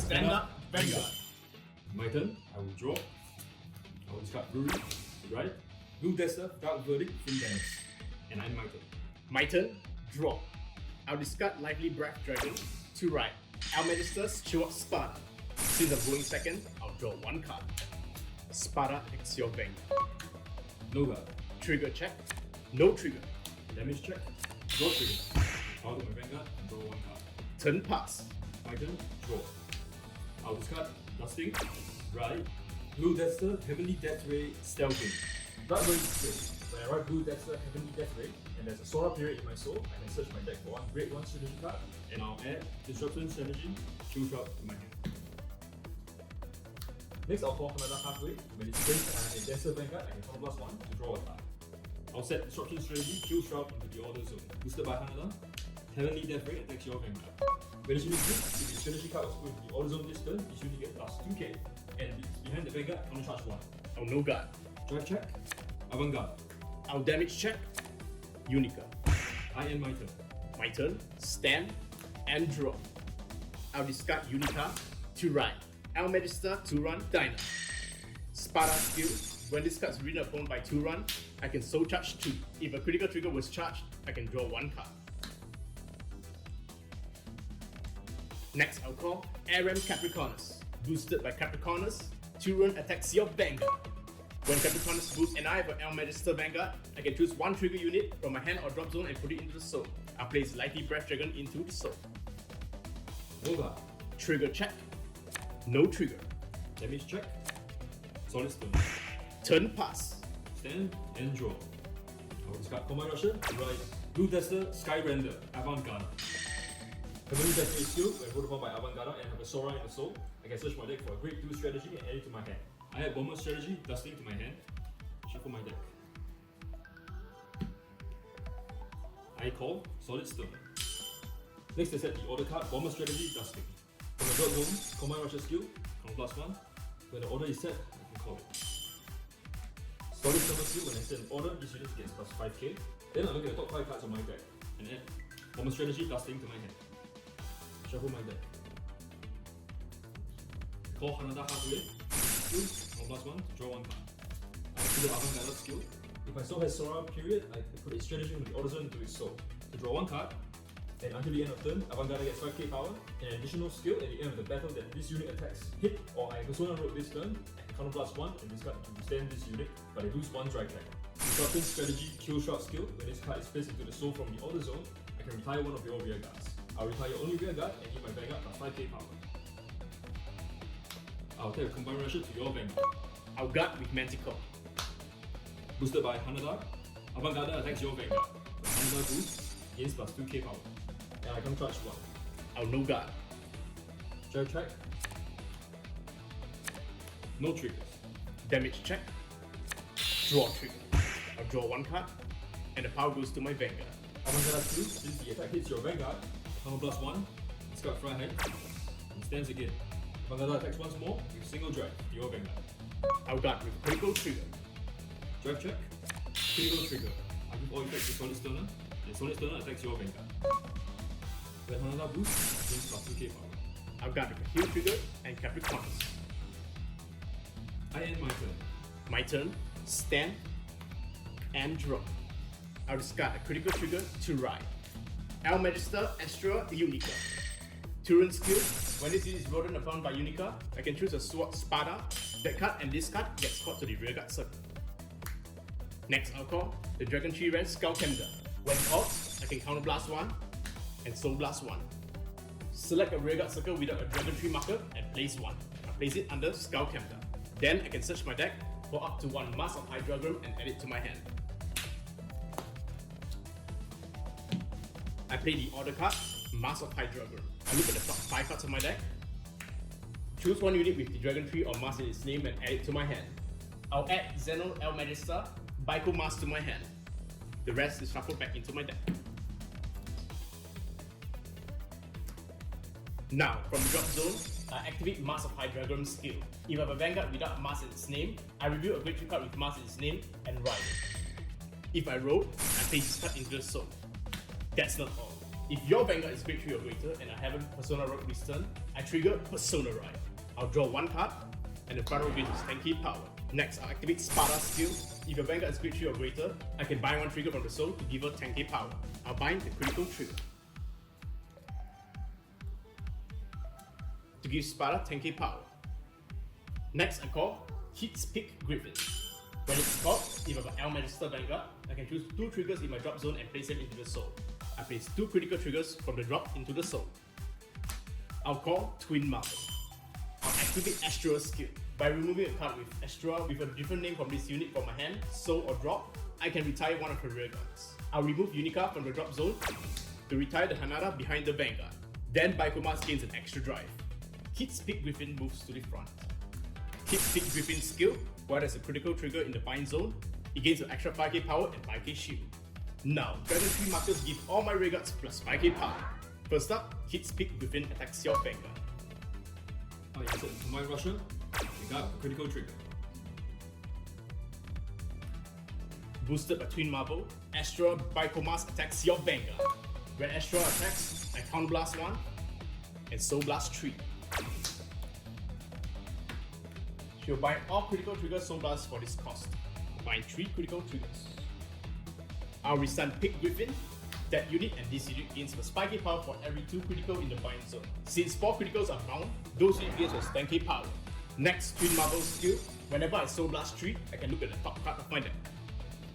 Stand up, Vanguard. My turn. I will draw. I will discard Brewery, right? Blue Deathster, Dark Verdict, Free Dance. And I'm my turn. My turn. Draw. I'll discard Lively Breath Dragon to right. Almajestar's Short Sparta. Since I'm going second, I'll draw one card. Sparta attacks your Vanguard. No guard. Trigger check. No trigger. Damage check. Draw trigger. Power to my Vanguard and draw one card. Turn pass. My turn. Draw. I'll discard Dusting, right? Blue Deathster, Heavenly Death Ray, Stealthing. Dark Verdict skill. When I write Blue Deathster, Heavenly Death Ray, and there's a Sora period in my soul, I can search my deck for one Grade 1 strategy card, and I'll add Disruption Strategy, Kill Shroud to my hand. Next, I'll call Hanada halfway. When it's placed and I have a Deathster Vanguard, I can counter +1 to draw a card. I'll set Disruption Strategy, Kill Shroud into the order zone. Boosted by Hanada, Heavenly Death Ray attacks your Vanguard. When it's unique, if the strategy card was put into the order zone this turn, this unit gets plus 2k, and it's behind the Vanguard, counter charge 1. I'll no guard. Drive check, Avant-Garde. I'll damage check. Unica. I end my turn. My turn. Stand and draw. I'll discard Unica to right. Almajestar to run Diner. Sparta skill. When this card is written upon by 2 run, I can soul charge 2. If a critical trigger was charged, I can draw 1 card. Next, I'll call Aram Capricornus. Boosted by Capricornus, 2 run attacks your Vanguard. When Capricornus boosts and I have an Almajestar Vanguard, I can choose 1 trigger unit from my hand or drop zone and put it into the soul. I'll place Lively Breath Dragon into the soul. No guard. Trigger check. No trigger. Damage check. Solid Stone. Turn pass. Stand and draw. I will discard Command Rusher, right? Blue Deathster, Sky Render, Avant-Garde. Heavenly Death Ray skill, when voted upon by Avant-Garde and have a Sora in the soul, I can search my deck for a Grade 2 strategy and add it to my hand. I add Bomber strategy, Dusting to my hand. Shuffle my deck. I call Solid Stone. Next I set the order card, Bomber strategy, Dusting. From the drop zone, Command Rusher skill, counter +1. When the order is set, I can call it. Solid Stone skill, when I set an order, this unit gets plus 5k. Then I look at the top 5 cards on my deck and add Bomber strategy, Dusting to my hand. Shuffle my deck. Call Hanada halfway. Skill, +1 to draw 1 card. I do the Avant-Garde skill. If my soul has Sora period, I can put a strategy from the order zone into its soul to draw 1 card. And until the end of turn, Avant-Garde gets 5k power and an additional skill at the end of the battle that this unit attacks hit or I persona road this turn, counter +1 and discard to stand this unit, but I lose 1 drive check. Disruption strategy, Kill Shroud skill. When this card is placed into the soul from the order zone, I can retire 1 of your rear guards. I'll retire only rear guard and give my Vanguard plus 5k power. I'll take a Combine Rusher to your Vanguard. I'll guard with Manticore. Boosted by Hanada, Avant-Garde attacks your Vanguard. When Hanada boosts, gains plus 2k power. And I can charge 1. I'll no guard. Drive check. No triggers. Damage check. Draw trigger. I'll draw 1 card, and the power goes to my Vanguard. Avant-Garde skill, since the attack hits your Vanguard, counter +1, discard Fry Hand, and stands again. Avant-Garde attacks once more with single drive to your Vanguard. I'll guard with critical trigger. Drive check, critical trigger. I give all effects to Solid Stoner, and Solid Stoner attacks your Vanguard. When Hanada boosts, gains plus 2k power. I'll guard with Heal Trigger and Capricornus. I end my turn. My turn. Stand and draw. I'll discard a critical trigger to ride. Almajestar Astroea Unica. 2-run skill. When this unit is voted upon by Unica, I can choose a Sword Sparta. That card and this card gets caught to the rearguard circle. Next, I'll call the Dragon Tree Red Skull Camder. When called, I can counter blast 1 and soul blast 1. Select a rearguard circle without a Dragon Tree marker and place 1. I'll place it under Skull Camder. Then I can search my deck for up to 1 Masque of Hydragrum and add it to my hand. I play the order card, Masque of Hydragrum. I look at the top 5 cards of my deck, choose 1 unit with the Dragon Tree or Masque in its name and add it to my hand. I'll add Xeno Almajestar Bico Masques to my hand. The rest is shuffled back into my deck. Now, from the drop zone, I activate Masque of Hydragrum skill. If I have a Vanguard without a Masque in its name, I reveal a Grade 3 card with Masque in its name and ride it. If I roll, I place this card into the soul. That's not all. If your Vanguard is grade 3 or greater and I haven't Persona Rock this turn, I trigger Persona Ride. I'll draw 1 card, and the front row gains 10k power. Next, I'll activate Spada skill. If your Vanguard is grade 3 or greater, I can bind 1 trigger from the soul to give her 10k power. I'll bind the critical trigger to give Spada 10k power. Next, I call Hits Pick Griffin. When it's called, if I've got Almajestar Vanguard, I can choose 2 triggers in my drop zone and place them into the soul. I place 2 critical triggers from the drop into the soul. I'll call Twin Marble. I'll activate Astroea skill. By removing a card with Astroea with a different name from this unit from my hand, soul or drop, I can retire one of her rear guards. I'll remove Unica from the drop zone to retire the Hanada behind the Vanguard. Then Bico Masques gains an extra drive. Hits Pick Griffin moves to the front. Hits Pick Griffin skill, while there's a critical trigger in the bind zone, it gains an extra 5k power and 5k shield. Now, Dragon 3 markers give all my rear guards plus 5k power. First up, Hits Pick Griffin attacks your Vanguard. I insert the Combine Rusher, and got a critical trigger. Boosted by Twin Marble, Astroea Bico Masques attacks your Vanguard. When Astroea attacks, I Count Blast 1 and Soul Blast 3. She'll bind all critical triggers Soul Blast for this cost. Bind 3 critical triggers. I'll restun Pick Griffin. That unit and this unit gains plus 5k power for every 2 critical in the bind zone. Since 4 criticals are bound, those units gains plus 10k power. Next, Twin Marble skill. Whenever I Soul Blast 3, I can look at the top card of my deck.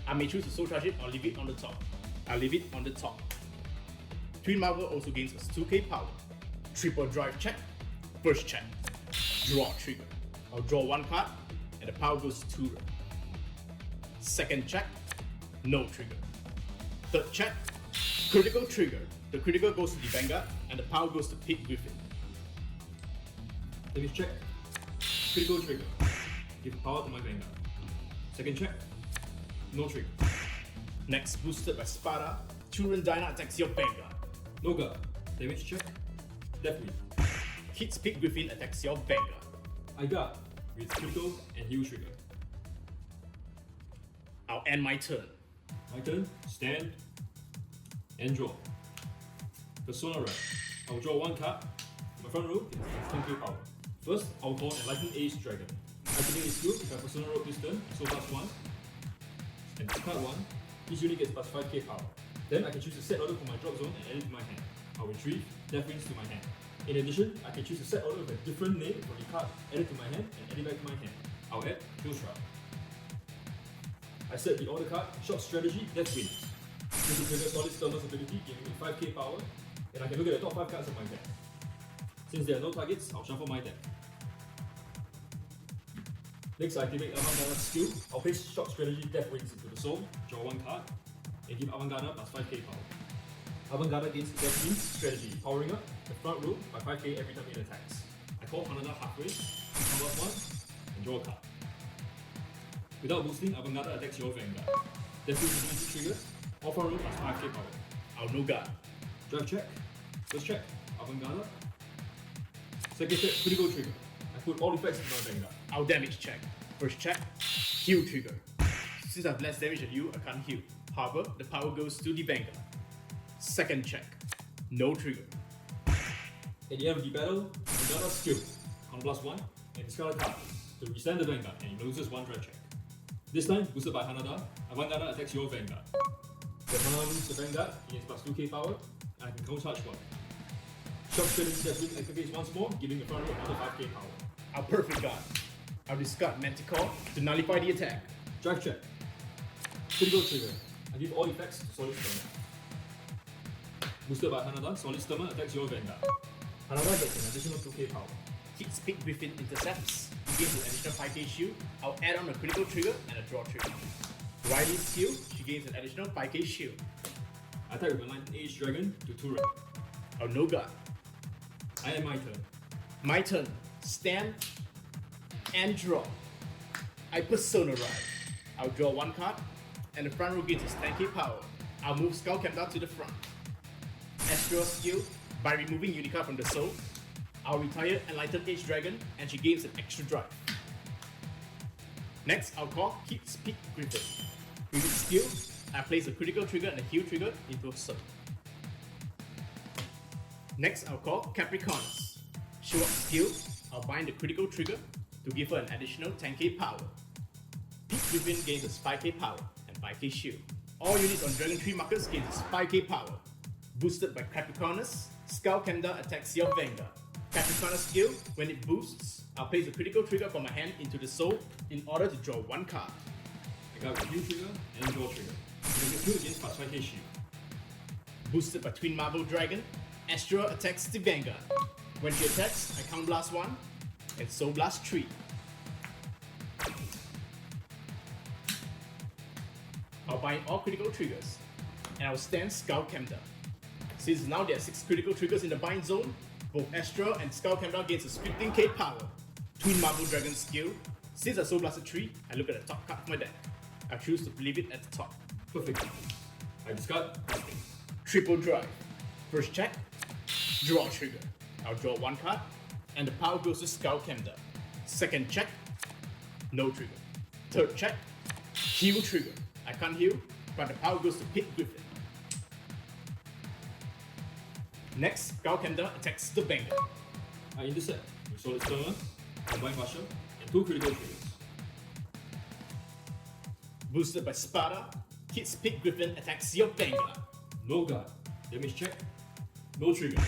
I may choose to Soul Charge it or leave it on the top. I'll leave it on the top. Twin Marble also gains plus 2k power. Triple drive check. First check. Draw trigger. I'll draw 1 card and the power goes to 2. Second check. No trigger. Third check. Critical trigger. The critical goes to the Vanguard and the power goes to Pick Griffin. Damage check. Critical trigger. Give power to my Vanguard. Second check. No trigger. Next, boosted by Spada, Turan Dyna attacks your Vanguard. No guard. Damage check. Death Wheel. Hits Pick Griffin attacks your Vanguard. I guard with critical and heal trigger. I'll end my turn. My turn. Stand and draw. Persona Ride. I'll draw 1 card. My front row is 10k power. First, I'll call Enlightened Age Dragon. Activating skill, if I Persona Road this turn, so plus 1. And discard 1. Each unit gets plus 5k power. Then I can choose a set order for my drop zone and add it to my hand. I'll retrieve Death Wings to my hand. In addition, I can choose a set order with a different name for the card, add it to my hand, and add it back to my hand. I'll add Kill Shroud. I set the order card, Short Strategy, Death Wings. This will trigger Solid Sturmer's ability, giving me 5k power, and I can look at the top 5 cards of my deck. Since there are no targets, I'll shuffle my deck. Next, I activate Avantgarde skill. I'll place Short Strategy Death Wings into the soul, draw 1 card, and give Avantgarde plus 5k power. Avantgarde gains Death Wings strategy, powering up the front row by 5k every time it attacks. I call Hanada halfway, combat 1, and draw a card. Without boosting, Avantgarde attacks your Vanguard. Death Wings ability triggers, all front row plus 5k power. I'll no guard. Drive check, first check, Avantgarde. Second check, critical trigger. I put all effects in my Vanguard. I'll damage check. First check. Heal trigger. Since I've less damage than you, I can't heal. However, the power goes to the Vanguard. Second check. No trigger. At the end of the battle, Avantgarde skill, on plus 1, and discard a card to restand the Vanguard and it loses 1 drive check. This time, boosted by Hanada, Avantgarde attacks your Vanguard. The Hanada moves the Vanguard, it gains plus 2k power, and I can counter charge 1. Shock Strategy Death Wing activates once more, giving the front row another 5k power. I'll perfect guard. I'll discard Manticore to nullify the attack. Drive check. Critical trigger. I give all effects to Solid Sturmer. Boosted by Hanada, Solid Sturmer attacks your Vanguard. Hanada gets an additional 2k power. Hits Pick Griffin intercepts. He gains an additional 5k shield. I'll add on a critical trigger and a draw trigger. Riley's skill, she gains an additional 5k shield. I attack with Enlightened Age Dragon to 2 red. I'll no guard. I end my turn. My turn. Stand and draw. I Persona Ride. I'll draw 1 card and the front row gains its 10k power. I'll move Skull Camp to the front. Astroea skill, by removing Unica from the soul, I'll retire Enlightened Age Dragon and she gains an extra drive. Next, I'll call Hits Pick Griffin. With its skill, I place a critical trigger and a heal trigger into a soul. Next, I'll call Capricornus. Show up skill, I'll bind the critical trigger to give her an additional 10k power. Peak Griffin gains a 5k power and 5k shield. All units on Dragon Tree markers gains 5k power. Boosted by Capricornus, Skullcamder attacks your Vanguard. Capricornus skill, when it boosts, I'll place a critical trigger from my hand into the soul in order to draw one card. I got a heal trigger and draw trigger. You can heal against plus 5k shield. Boosted by Twin Marble Dragon, Astroea attacks the Vanguard. When she attacks, I Count Blast 1 and Soul Blast 3. I'll bind all critical triggers, and I'll stand Skullcamder. Since now there are 6 critical triggers in the bind zone, both Astroea and Skullcamder gains a 15k power. Twin Marble Dragon skill, since I Soul Blasted 3, I look at the top card of my deck. I choose to leave it at the top. Perfect. I discard nothing. Triple drive. First check, draw trigger. I'll draw one card, and the power goes to Skullcamder. Second check, no trigger. Third check, heal trigger. I can't heal, but the power goes to Pit Griffin. Next, Skullcamder attacks the Vanguard. I intercept with Solid Stone, Combine Marshal, and 2 critical triggers. Boosted by Sparta, hits Pit Griffin attacks your Vanguard. No guard. Damage check. No trigger.